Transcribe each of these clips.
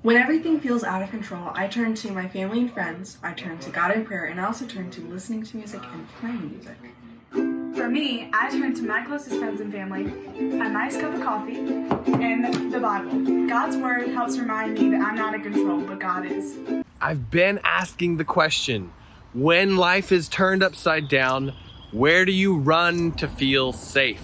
When everything feels out of control, I turn to my family and friends, I turn to God in prayer, and I also turn to listening to music and playing music. For me, I turn to my closest friends and family, a nice cup of coffee, and the Bible. God's Word helps remind me that I'm not in control, but God is. I've been asking the question, when life is turned upside down, where do you run to feel safe?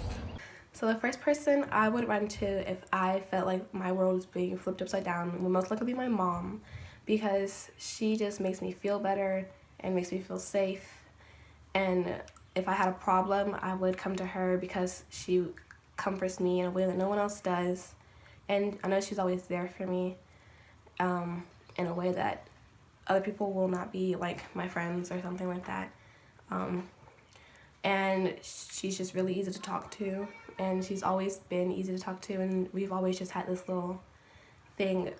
So the first person I would run to if I felt like my world was being flipped upside down would most likely be my mom, because she just makes me feel better and makes me feel safe. And if I had a problem, I would come to her because she comforts me in a way that no one else does. And I know she's always there for me in a way that other people will not be, like my friends or something like that. And she's just really easy to talk to, and she's always been easy to talk to, and we've always just had this little thing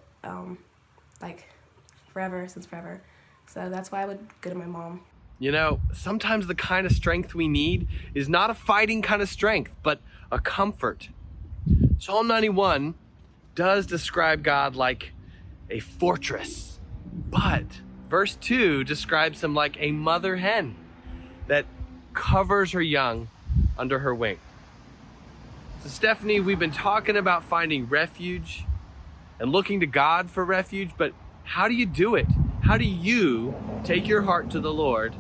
like since forever. So that's why I would go to my mom. You know, sometimes the kind of strength we need is not a fighting kind of strength, but a comfort. Psalm 91 does describe God like a fortress, but verse 2 describes him like a mother hen that covers her young under her wing. So Stephanie, we've been talking about finding refuge and looking to God for refuge, but how do you do it? How do you take your heart to the Lord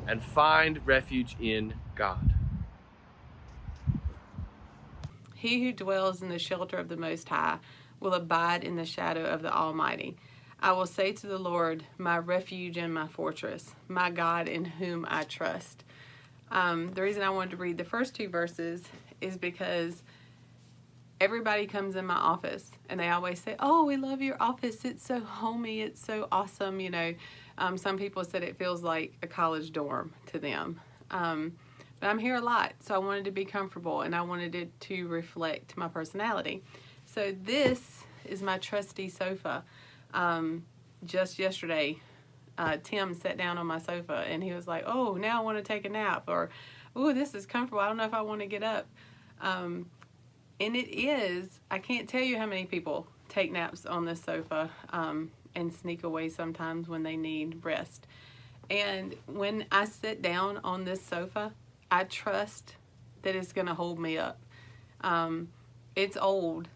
and find refuge in God? He who dwells in the shelter of the Most High will abide in the shadow of the Almighty. I will say to the Lord, my refuge and my fortress, my God in whom I trust. The reason I wanted to read the first two verses is because everybody comes in my office and they always say, oh, we love your office. It's so homey. It's so awesome. You know, some people said it feels like a college dorm to them. But I'm here a lot, so I wanted to be comfortable and I wanted it to reflect my personality. So this is my trusty sofa. Just yesterday, Tim sat down on my sofa and he was like, oh, now I want to take a nap, or, oh, this is comfortable. I don't know if I want to get up. And it is, I can't tell you how many people take naps on this sofa and sneak away sometimes when they need rest. And when I sit down on this sofa, I trust that it's going to hold me up. It's old,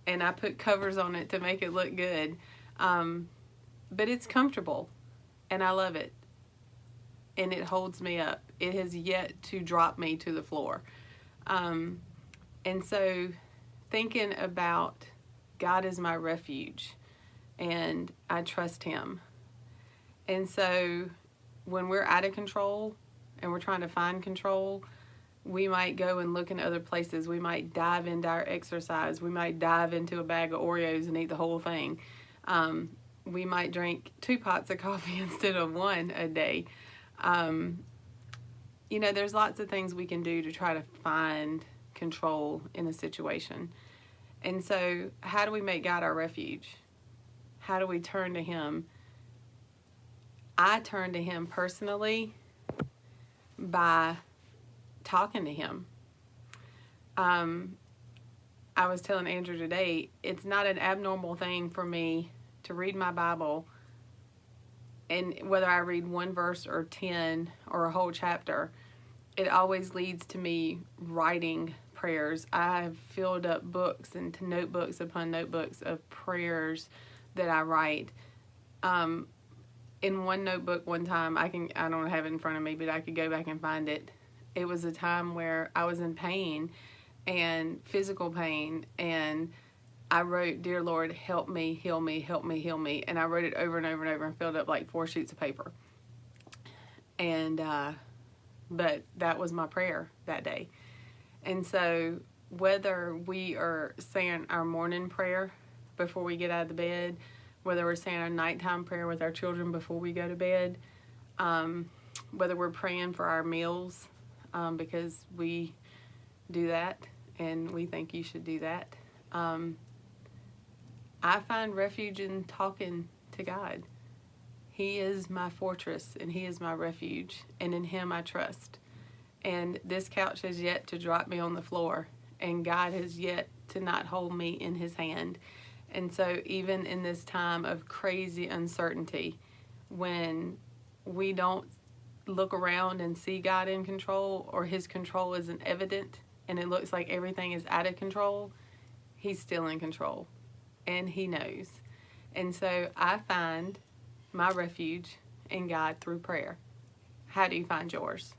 and I put covers on it to make it look good. But it's comfortable, and I love it. And it holds me up. It has yet to drop me to the floor. And so thinking about God is my refuge, and I trust Him. And so when we're out of control and we're trying to find control, we might go and look in other places. We might dive into our exercise. We might dive into a bag of Oreos and eat the whole thing. We might drink 2 pots of coffee instead of 1 a day. You know, there's lots of things we can do to try to find control in a situation. And so how do we make God our refuge? How do we turn to Him? I turn to Him personally by talking to Him. I was telling Andrew today, it's not an abnormal thing for me to read my Bible, and whether I read 1 verse or 10 or a whole chapter, it always leads to me writing prayers. I've filled up books and notebooks upon notebooks of prayers that I write. In one notebook one time, I don't have it in front of me, but I could go back and find it. It was a time where I was in pain and physical pain, and I wrote, Dear Lord, help me, heal me, help me, heal me. And I wrote it over and over and over and filled up like 4 sheets of paper. And, but that was my prayer that day. And so whether we are saying our morning prayer before we get out of the bed, whether we're saying our nighttime prayer with our children before we go to bed, whether we're praying for our meals, because we do that and we think you should do that. I find refuge in talking to God. He is my fortress and He is my refuge, and in Him I trust. And this couch has yet to drop me on the floor, and God has yet to not hold me in His hand. And so, even in this time of crazy uncertainty, when we don't look around and see God in control, or His control isn't evident, and it looks like everything is out of control, He's still in control, and He knows. And so, I find my refuge in God through prayer. How do you find yours?